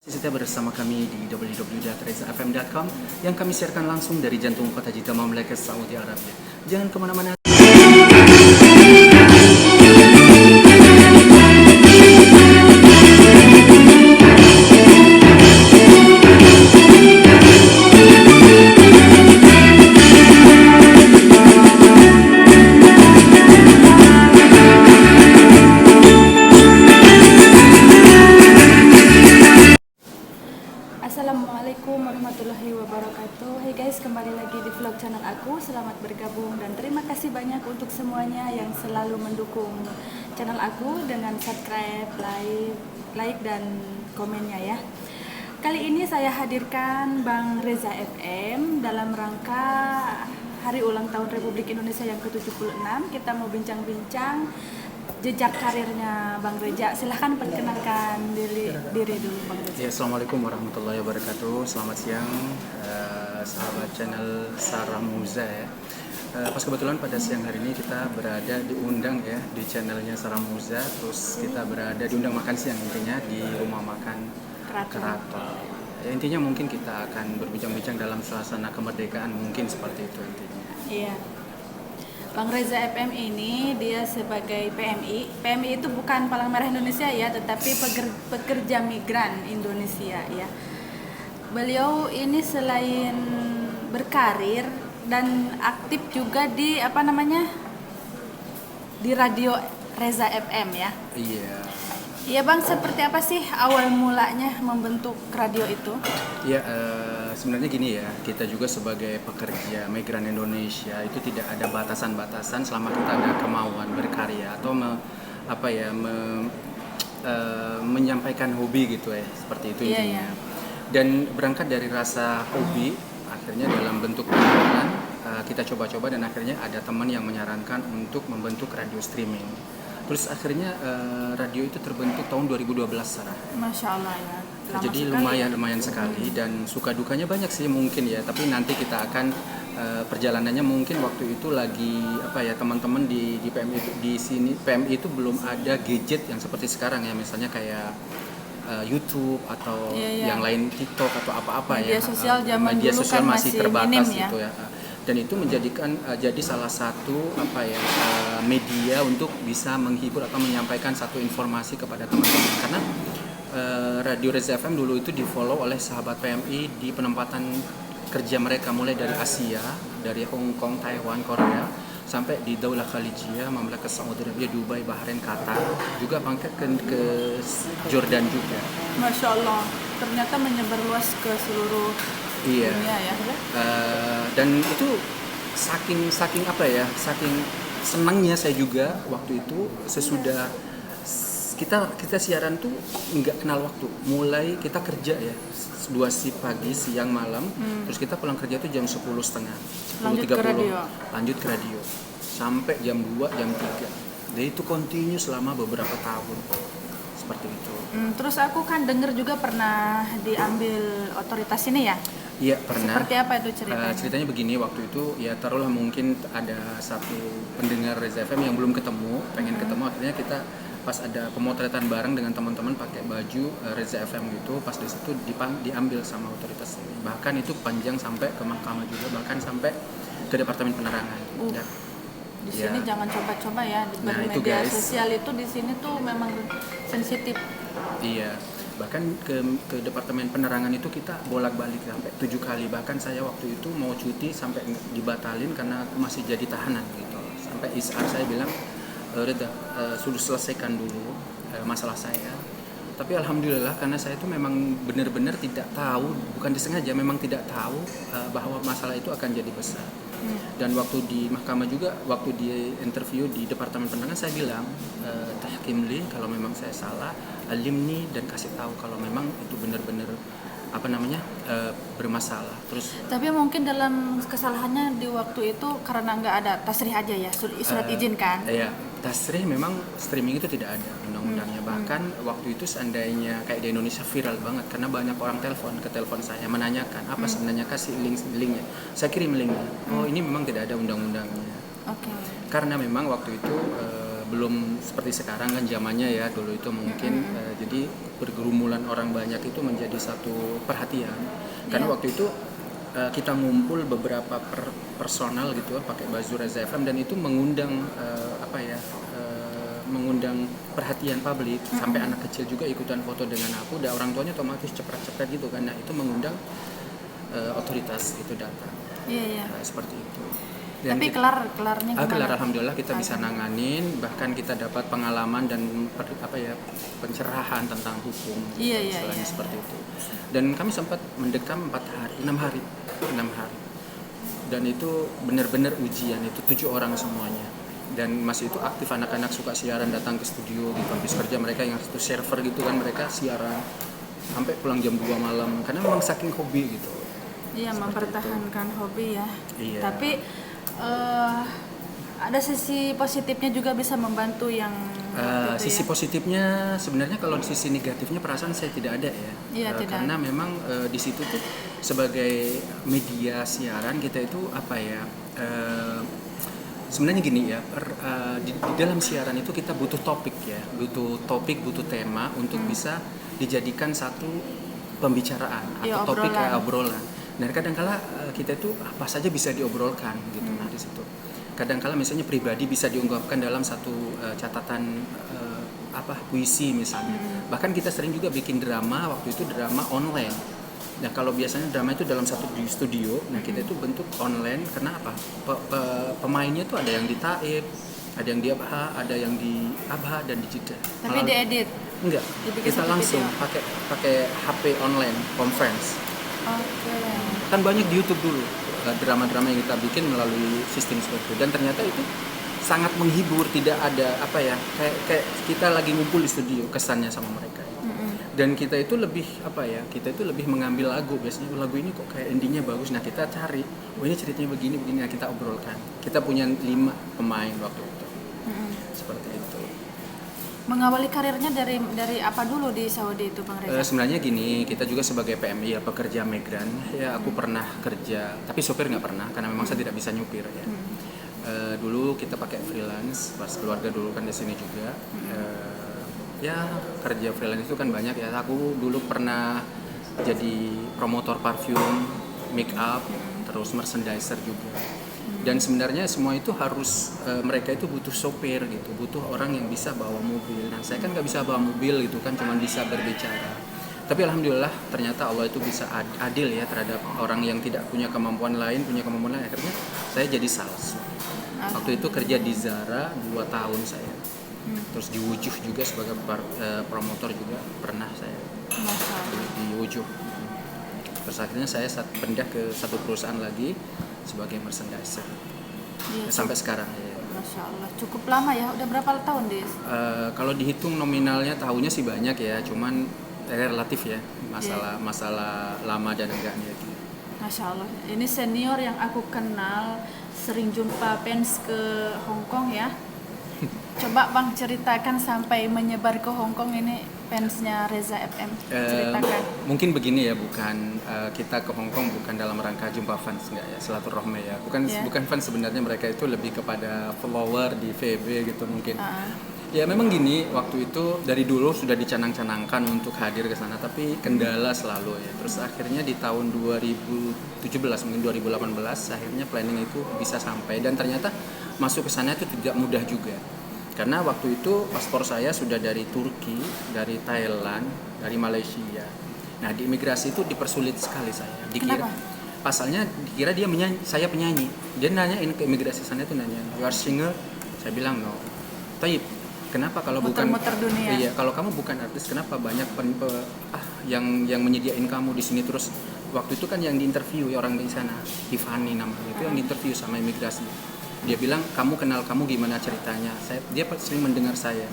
Setia bersama kami di www.rezafm.com yang kami siarkan langsung dari jantung kota Jeddah, Mamlaka Saudi Arabia. Jangan kemana-mana. Assalamualaikum warahmatullahi wabarakatuh. Hai guys, kembali lagi di vlog channel aku. Selamat bergabung dan terima kasih banyak untuk semuanya yang selalu mendukung channel aku dengan subscribe, like dan komennya ya. Kali ini saya hadirkan Bang Reza FM dalam rangka hari ulang tahun Republik Indonesia yang ke-76. Kita mau bincang-bincang jejak karirnya Bang Reza. Silahkan perkenalkan diri dulu Bang Reza. Ya, Assalamualaikum warahmatullahi wabarakatuh. Selamat siang sahabat channel Sarah Muza ya. Pas kebetulan pada siang hari ini kita berada diundang ya di channelnya Sarah Muza. Terus kita berada diundang makan siang intinya di rumah makan Keraton. Ya, intinya mungkin kita akan berbincang-bincang dalam suasana kemerdekaan, mungkin seperti itu intinya. Iya. Bang Reza FM ini dia sebagai PMI. PMI itu bukan Palang Merah Indonesia ya, tetapi pekerja migran Indonesia ya. Beliau ini selain berkarir dan aktif juga di di radio Reza FM ya. Iya. Iya Bang, seperti apa sih awal mulanya membentuk radio itu? Ya, sebenarnya gini ya, kita juga sebagai pekerja migran Indonesia itu tidak ada batasan-batasan selama kita ada kemauan berkarya atau menyampaikan hobi gitu ya, seperti itu intinya. Iya. Dan berangkat dari rasa hobi, akhirnya dalam bentuk pengalaman kita coba-coba dan akhirnya ada teman yang menyarankan untuk membentuk radio streaming. Terus akhirnya radio itu terbentuk tahun 2012 Sarah. Masya Allah ya. Lama Jadi sekali. lumayan sekali dan suka dukanya banyak sih mungkin ya. Tapi nanti kita akan perjalanannya mungkin waktu itu lagi teman-teman di PMI itu di sini PMI itu belum ada gadget yang seperti sekarang ya, misalnya kayak YouTube atau yang lain, TikTok atau apa-apa media ya. Sosial zaman media dulu sosial kan masih masih terbatas minim ya. gitu ya. Dan itu menjadikan jadi salah satu media untuk bisa menghibur atau menyampaikan satu informasi kepada teman-teman, karena Radio Reza FM dulu itu di-follow oleh sahabat PMI di penempatan kerja mereka mulai dari Asia, dari Hong Kong, Taiwan, Korea sampai di Daulah Khalijiyah, Mamlaka Saudi Arabia, Dubai, Bahrain, Qatar, juga pangkat ke Jordan juga. Masya Allah, ternyata menyebar luas ke seluruh dunia ya. Dan itu saking senangnya saya juga waktu itu sesudah kita siaran tuh nggak kenal waktu. Mulai kita kerja ya 2 shift pagi, siang, malam. Terus kita pulang kerja itu jam 10.30, 10.30. Lanjut ke radio sampai jam 2, jam 3. Jadi itu continue selama beberapa tahun. Seperti itu. Terus aku kan dengar juga pernah diambil otoritas ini ya? Iya, pernah. Seperti apa itu ceritanya? Ceritanya begini, waktu itu ya taruhlah mungkin ada satu pendengar Reza FM yang belum ketemu, pengen ketemu, akhirnya kita pas ada pemotretan bareng dengan teman-teman pakai baju Reza FM gitu, pas di situ diambil sama otoritas ini. Bahkan itu panjang sampai ke mahkamah juga, bahkan sampai ke Departemen Penerangan. Ya. Di sini jangan coba-coba ya, bermedia sosial itu di sini tuh memang sensitif. Iya. Bahkan ke Departemen Penerangan itu kita bolak-balik sampai 7 kali. Bahkan saya waktu itu mau cuti sampai dibatalin karena aku masih jadi tahanan gitu. Sampai ISR saya bilang, Reda, sudah selesaikan dulu masalah saya. Tapi alhamdulillah karena saya itu memang benar-benar tidak tahu, bukan disengaja, memang tidak tahu bahwa masalah itu akan jadi besar. Dan waktu di mahkamah juga, waktu di interview di Departemen Penerangan saya bilang, tahkim li, kalau memang saya salah, alimni, dan kasih tahu kalau memang itu benar-benar bermasalah. Terus tapi mungkin dalam kesalahannya di waktu itu karena nggak ada tasrih aja ya, surat izin kan? Iya, tasrih memang streaming itu tidak ada undang-undangnya. Bahkan waktu itu seandainya kayak di Indonesia viral banget karena banyak orang telepon saya menanyakan apa sebenarnya, kasih linknya. Saya kirim linknya. Oh, ini memang tidak ada undang-undangnya. Oke. Karena memang waktu itu belum seperti sekarang kan zamannya ya, dulu itu mungkin jadi bergerumulan orang banyak itu menjadi satu perhatian. Karena Iya. waktu itu kita ngumpul beberapa personal gitu pakai baju Reza FM, dan itu mengundang mengundang perhatian publik, sampai anak kecil juga ikutan foto dengan aku, dan orang tuanya otomatis cepet-cepet gitu kan. Nah, itu mengundang otoritas itu datang. Iya. Seperti itu. Tapi kelarnya gimana? Kelar, alhamdulillah kita bisa nanganin, bahkan kita dapat pengalaman dan pencerahan tentang hukum. Iya. Selain seperti itu. Dan kami sempat mendekam 6 hari. Dan itu benar-benar ujian, itu 7 orang semuanya. Dan masih itu aktif, anak-anak suka siaran, datang ke studio gitu, habis kerja mereka yang satu server gitu kan, mereka siaran sampai pulang jam 2 malam karena memang saking hobi gitu. Iya, mempertahankan hobi ya. Iya. Tapi ada sisi positifnya juga, bisa membantu yang sisi positifnya sebenarnya, kalau sisi negatifnya perasaan saya tidak ada ya. Iya, tidak. Karena memang di situ tuh sebagai media siaran kita itu sebenarnya gini ya, di dalam siaran itu kita butuh topik, butuh tema untuk bisa dijadikan satu pembicaraan Ya, atau topik obrolan. obrolan. Nah, kadang-kala kita itu apa saja bisa diobrolkan gitu. Nah, di situ kadang-kala misalnya pribadi bisa diungkapkan dalam satu catatan puisi misalnya. Bahkan kita sering juga bikin drama, waktu itu drama online. Nah, kalau biasanya drama itu dalam satu di studio, nah kita itu bentuk online. Karena apa? Pemainnya tuh ada yang di Taib, ada yang di Abha, ada yang di Abha dan di Jeddah. Tapi diedit. Enggak, Dibikin kita satu langsung video. pakai HP online conference. Oke. Kan banyak di YouTube dulu drama-drama yang kita bikin melalui sistem seperti itu, dan ternyata itu sangat menghibur, tidak ada kayak kita lagi ngumpul di studio kesannya sama mereka. Dan kita itu lebih mengambil lagu, biasanya lagu ini kok kayak endingnya bagus, nah kita cari, ini ceritanya begini, nah kita obrolkan. Kita punya 5 pemain waktu itu. Seperti itu. Mengawali karirnya dari apa dulu di Saudi itu, Bang Reza? Sebenarnya gini, kita juga sebagai PMI ya, pekerja migran ya, aku pernah kerja, tapi sopir nggak pernah karena memang saya tidak bisa nyupir ya. Dulu kita pakai freelance, pas keluarga dulu kan di sini juga. Ya kerja freelance itu kan banyak ya. Aku dulu pernah jadi promotor parfum, make up, terus merchandiser juga. Dan sebenarnya semua itu harus mereka itu butuh sopir gitu, butuh orang yang bisa bawa mobil. Nah, saya kan nggak bisa bawa mobil gitu kan, cuma bisa berbicara. Tapi alhamdulillah ternyata Allah itu bisa adil ya terhadap orang yang tidak punya kemampuan lain, akhirnya saya jadi sales. Waktu itu kerja di Zara 2 tahun saya. Terus di Wujuh juga sebagai promotor juga pernah saya di Wujuh. Terus akhirnya saya pindah ke satu perusahaan lagi sebagai merchandiser. Iya, Sampai sekarang ya. Masya Allah, cukup lama ya. Udah berapa tahun, Dis? Kalau dihitung nominalnya tahunnya sih banyak ya, cuman relatif ya, masalah lama dan enggaknya gitu. Masya Allah, ini senior yang aku kenal, sering jumpa fans ke Hong Kong ya. Coba Bang ceritakan sampai menyebar ke Hong Kong ini fansnya Reza FM. Ceritakan. Mungkin begini ya, bukan kita ke Hong Kong bukan dalam rangka jumpa fans, enggak ya, silaturahmi ya. Bukan fans, sebenarnya mereka itu lebih kepada follower di VB gitu mungkin. Ya memang gini, waktu itu dari dulu sudah dicanang-canangkan untuk hadir ke sana, tapi kendala selalu ya. Terus akhirnya di tahun 2017 mungkin 2018 akhirnya planning itu bisa sampai, dan ternyata masuk ke sana itu tidak mudah juga. Karena waktu itu paspor saya sudah dari Turki, dari Thailand, dari Malaysia. Nah, di imigrasi itu dipersulit sekali saya. Dikira pasalnya dikira saya penyanyi. Dia nanyain ke imigrasi sana itu nanya, "You are singer?" Saya bilang no. Taib, kenapa kalau muter-muter dunia? Iya, kalau kamu bukan artis, kenapa banyak yang menyediain kamu di sini? Terus waktu itu kan yang diinterview orang di sana, Tiffany namanya, itu yang diinterview sama imigrasi. Dia bilang, kamu kenal kamu gimana ceritanya? Dia sering mendengar saya.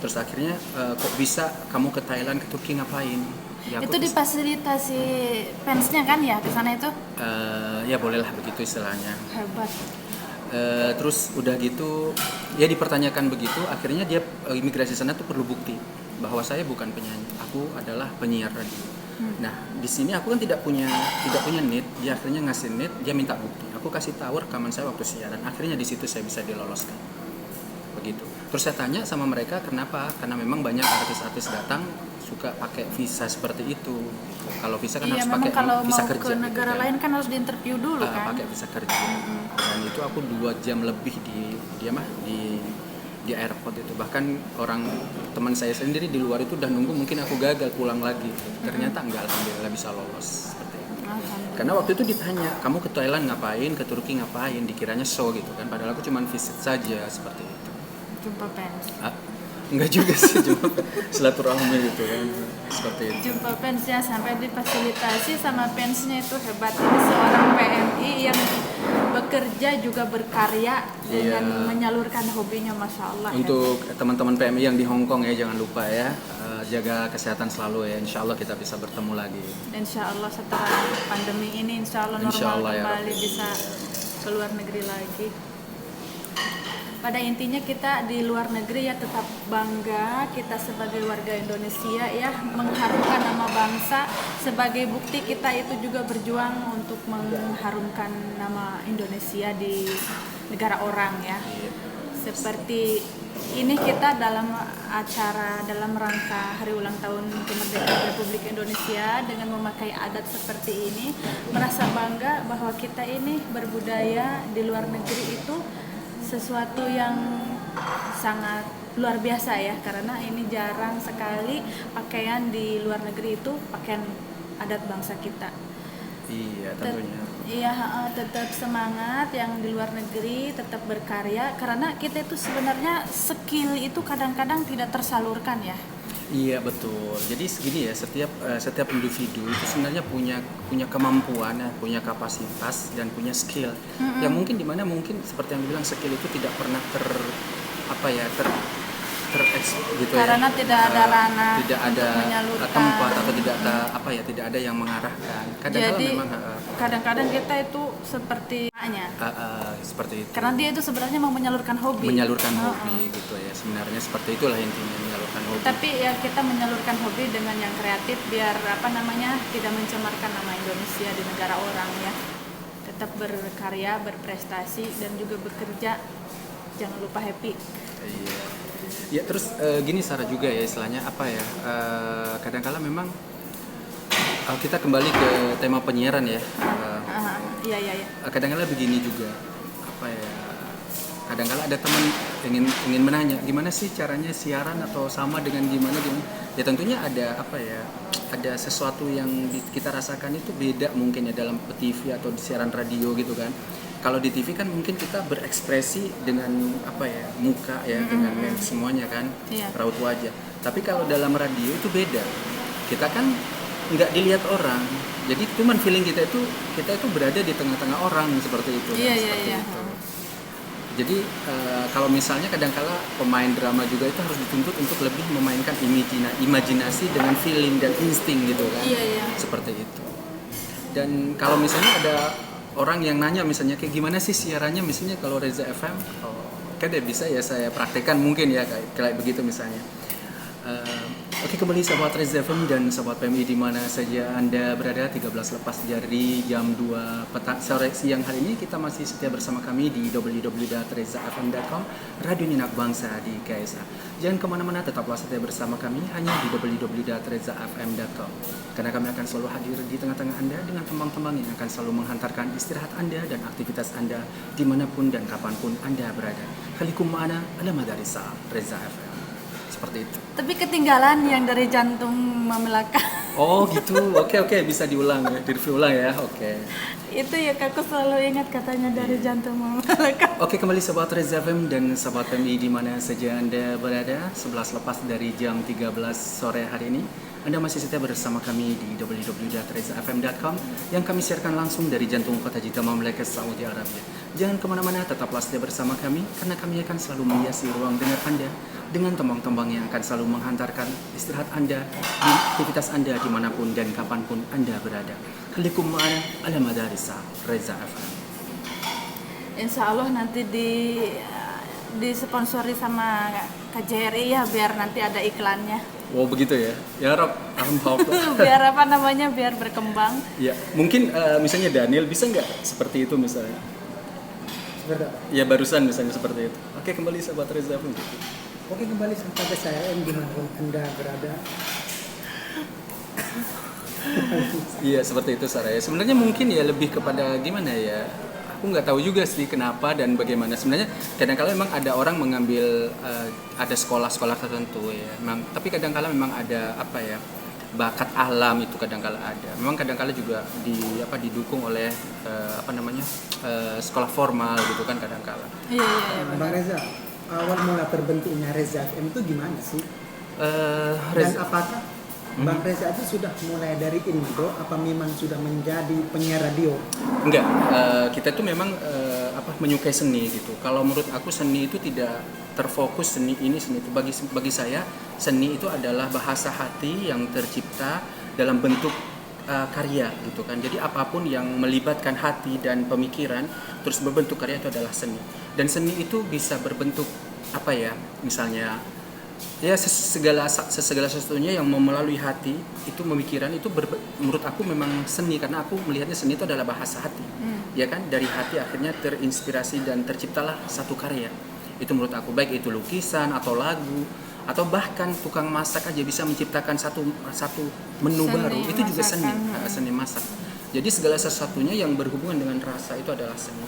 Terus akhirnya kok bisa kamu ke Thailand, ke Turki ngapain? Ya, itu difasilitasi fansnya kan ya ke sana itu? Ya bolehlah begitu istilahnya. Hebat. Terus udah gitu ya dipertanyakan begitu, akhirnya dia imigrasi sana tuh perlu bukti bahwa saya bukan penyanyi, aku adalah penyiar radio. Nah di sini aku kan tidak punya net, dia akhirnya ngasih net, dia minta bukti, aku kasih tahu rekaman saya waktu siaran, akhirnya di situ saya bisa diloloskan begitu. Terus saya tanya sama mereka kenapa? Karena memang banyak artis-artis datang suka pakai visa seperti itu. Gitu. Kalau visa kan Iya, harus memang pakai kalau visa mau kerja. ke negara gitu, lain kan harus diinterview dulu kan. pakai visa kerja. Dan itu aku 2 jam lebih di airport itu. Bahkan orang teman saya sendiri di luar itu udah nunggu mungkin aku gagal pulang lagi. Ternyata enggak, alhamdulillah bisa lolos seperti itu. Alhamdulillah. Karena waktu itu ditanya, kamu ke Thailand ngapain, ke Turki ngapain, dikiranya show gitu kan. Padahal aku cuma visit saja seperti itu. Jumpa fans. Enggak juga sih, cuma silaturahmi gitu kan. Seperti itu. Jumpa fansnya sampai difasilitasi sama fansnya, itu hebat. Ini seorang PMI yang bekerja juga berkarya dengan Iya. menyalurkan hobinya, Masya Allah. Untuk teman-teman PMI yang di Hong Kong ya, jangan lupa ya, jaga kesehatan selalu ya. Insya Allah kita bisa bertemu lagi. Insya Allah setelah pandemi ini, insya Allah normal Insya Allah, ya kembali, Rabbi. bisa keluar negeri lagi. Pada intinya kita di luar negeri ya tetap bangga kita sebagai warga Indonesia ya, mengharumkan nama bangsa. Sebagai bukti kita itu juga berjuang untuk mengharumkan nama Indonesia di negara orang ya. Seperti ini kita dalam acara dalam rangka hari ulang tahun kemerdekaan Republik Indonesia dengan memakai adat seperti ini, merasa bangga bahwa kita ini berbudaya di luar negeri itu sesuatu yang sangat luar biasa ya, karena ini jarang sekali pakaian di luar negeri itu pakaian adat bangsa kita. Iya, tentunya. Iya, tetap semangat yang di luar negeri, tetap berkarya, karena kita itu sebenarnya skill itu kadang-kadang tidak tersalurkan ya. Iya betul. Jadi segini ya, setiap individu itu sebenarnya punya kemampuan, ya, punya kapasitas dan punya skill. Yang mungkin dimana mungkin seperti yang dibilang skill itu tidak pernah gitu Karena ya. tidak ada ranah tidak ada untuk menyalurkan. tempat atau tidak ada yang mengarahkan. Kadang-kadang Jadi memang kadang-kadang kita itu seperti maknya. seperti itu. Karena dia itu sebenarnya mau menyalurkan hobi. Menyalurkan hobi gitu ya. Sebenarnya seperti itulah intinya, menyalurkan hobi. Tapi ya kita menyalurkan hobi dengan yang kreatif biar tidak mencemarkan nama Indonesia di negara orang ya. Tetap berkarya, berprestasi dan juga bekerja. Jangan lupa happy. Iya. Ya terus gini Sarah juga ya, istilahnya kadang-kala memang kita kembali ke tema penyiaran ya. Iya. Kadang-kala begini juga, kadang-kala ada teman ingin menanya gimana sih caranya siaran atau sama dengan gimana. Ya tentunya ada sesuatu yang kita rasakan itu beda mungkin ya dalam TV atau di siaran radio gitu kan. Kalau di TV kan mungkin kita berekspresi dengan muka ya, dengan semuanya kan, raut wajah. Tapi kalau dalam radio itu beda. Kita kan nggak dilihat orang. Jadi cuman feeling kita itu berada di tengah-tengah orang seperti itu. Iya. Itu. Jadi kalau misalnya kadang-kala pemain drama juga itu harus dituntut untuk lebih memainkan imajinasi dengan feeling dan insting gitu kan. Iya. Seperti itu. Dan kalau misalnya ada orang yang nanya misalnya kayak gimana sih siarannya misalnya kalau Reza FM, kan bisa ya saya praktekkan mungkin ya kayak begitu misalnya. Oke, kembali sahabat Reza FM dan sahabat PMI di mana saja Anda berada, 13 lepas dari jam 2 sore siang hari ini kita masih setia bersama kami di www.rezafm.com, Radio Nyinak Bangsa di KSA. Jangan kemana-mana, tetaplah setia bersama kami hanya di www.rezafm.com, karena kami akan selalu hadir di tengah-tengah Anda dengan tembang-tembang yang akan selalu menghantarkan istirahat Anda dan aktivitas Anda dimanapun dan kapanpun Anda berada. Khalikum ma'ana ala madarisa Reza FM. Seperti itu. Tapi ketinggalan yang dari jantung memelaka. Oh gitu, oke bisa diulang ya, direview ulang ya, oke. Itu ya aku selalu ingat katanya dari jantung memelaka. Oke, kembali sahabat Reza FM dan sahabat PMI di mana saja Anda berada, 11 lepas dari jam 13 sore hari ini. Anda masih setia bersama kami di www.rezafm.com yang kami siarkan langsung dari jantung kota Jeddah Mamlaka Saudi Arabia. Jangan kemana-mana, tetaplah setia bersama kami karena kami akan selalu menghiasi ruang dengar Anda dengan tembang-tembang yang akan selalu menghantarkan istirahat Anda di aktivitas Anda dimanapun dan kapanpun Anda berada. Khalikum ma'ana ala madarisa Reza FM. Insya Allah nanti disponsori sama KJRI ya, biar nanti ada iklannya. Wow, begitu ya. Ya Rob, biar berkembang. Ya, mungkin misalnya Daniel bisa nggak seperti itu misalnya? Ya barusan misalnya seperti itu. Oke, kembali sahabat Reza FM. Oke, kembali sampai ke saya, gimana Anda berada? Iya seperti itu Sarah ya. Sebenarnya mungkin ya lebih kepada gimana ya. Aku nggak tahu juga sih kenapa dan bagaimana. Sebenarnya kadang-kala memang ada orang mengambil ada sekolah-sekolah tertentu ya. Memang, tapi kadang-kala memang ada apa ya bakat alam itu kadang-kala ada. Memang kadang-kala juga didukung oleh sekolah formal gitu kan kadang-kala. Iya, iya, Bang Reza, awal mula terbentuknya Reza FM itu gimana sih? Dan apakah Bang Reza itu sudah mulai dari Indo, apa memang sudah menjadi penyiar radio? Enggak, kita tuh memang menyukai seni gitu. Kalau menurut aku seni itu tidak terfokus seni ini seni itu. Bagi saya seni itu adalah bahasa hati yang tercipta dalam bentuk karya gitu kan. Jadi apapun yang melibatkan hati dan pemikiran terus berbentuk karya itu adalah seni. Dan seni itu bisa berbentuk apa ya? Misalnya ya segala sesuatunya yang melalui hati itu pemikiran itu menurut aku memang seni karena aku melihatnya seni itu adalah bahasa hati ya kan dari hati akhirnya terinspirasi dan terciptalah satu karya itu menurut aku baik itu lukisan atau lagu atau bahkan tukang masak aja bisa menciptakan satu menu Seni baru itu juga seni masakan. seni masak jadi segala sesuatunya yang berhubungan dengan rasa itu adalah seni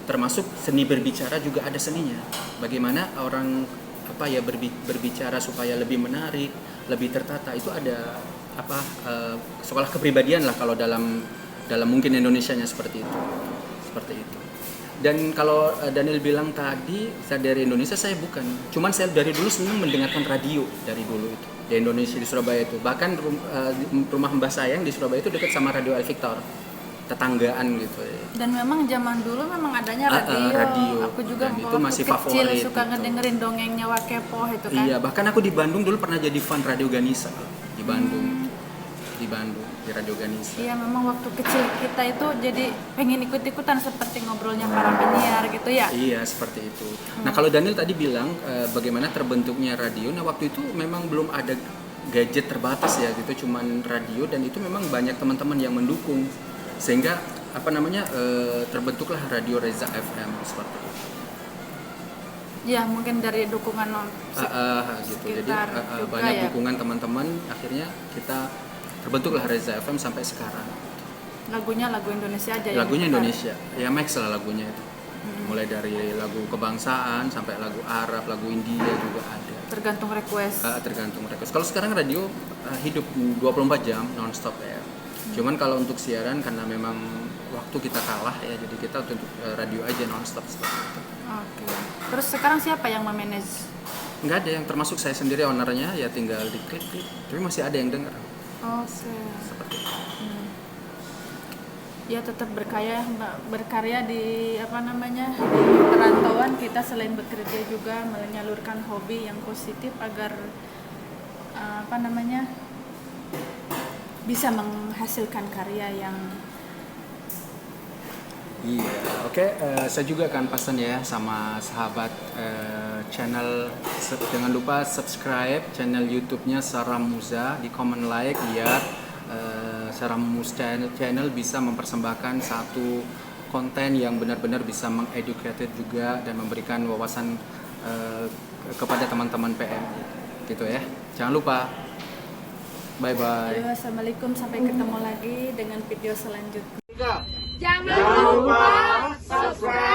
termasuk seni berbicara juga ada seninya bagaimana orang berbicara supaya lebih menarik, lebih tertata itu ada sekolah kepribadian lah kalau dalam mungkin Indonesianya seperti itu. Dan kalau Daniel bilang tadi saya dari Indonesia saya bukan, cuman saya dari dulu senang mendengarkan radio dari dulu itu di Indonesia di Surabaya itu bahkan rumah mbah saya yang di Surabaya itu dekat sama Radio El Victor tetanggaan gitu ya. Dan memang zaman dulu memang adanya radio. Aku juga dan itu waktu masih kecil favorit suka gitu. ngedengerin dongengnya Wakepoh itu kan. Iya, bahkan aku di Bandung dulu pernah jadi fan Radio Ganisa di Bandung. Di Radio Ganisa. Iya, memang waktu kecil kita itu jadi pengen ikut-ikutan seperti ngobrolnya para penyiar gitu ya. Iya, seperti itu. Nah, kalau Daniel tadi bilang bagaimana terbentuknya radio, nah waktu itu memang belum ada gadget terbatas ya gitu, cuman radio dan itu memang banyak teman-teman yang mendukung sehingga terbentuklah Radio Reza FM seperti itu. Ya mungkin dari dukungan gitu. Jadi juga banyak ya. dukungan teman-teman akhirnya kita terbentuklah Reza FM sampai sekarang. Lagunya lagu Indonesia aja. Lagunya yang Indonesia, ya max lah lagunya itu. Mulai dari lagu kebangsaan sampai lagu Arab, lagu India juga ada. tergantung request. Tergantung request. Kalau sekarang radio hidup 24 jam non-stop ya. Cuman kalau untuk siaran karena memang waktu kita kalah ya, jadi kita untuk radio aja non-stop seperti itu. Oke. Terus sekarang siapa yang memanage? Nggak ada yang termasuk saya sendiri ownernya ya tinggal diklik-klik. Tapi masih ada yang dengar. Oke. Seperti itu. Ya tetap berkarya di di perantauan kita selain bekerja juga menyalurkan hobi yang positif agar bisa menghasilkan karya yang Iya, oke. Saya juga akan pesan ya sama sahabat channel. Jangan lupa subscribe channel YouTube-nya Sarah Muza, di comment like biar Sarah Muza channel bisa mempersembahkan satu konten yang benar-benar bisa mengeducated juga dan memberikan wawasan kepada teman-teman PM gitu ya. Jangan lupa. Bye bye. Assalamualaikum, sampai ketemu lagi dengan video selanjutnya. Jangan lupa subscribe.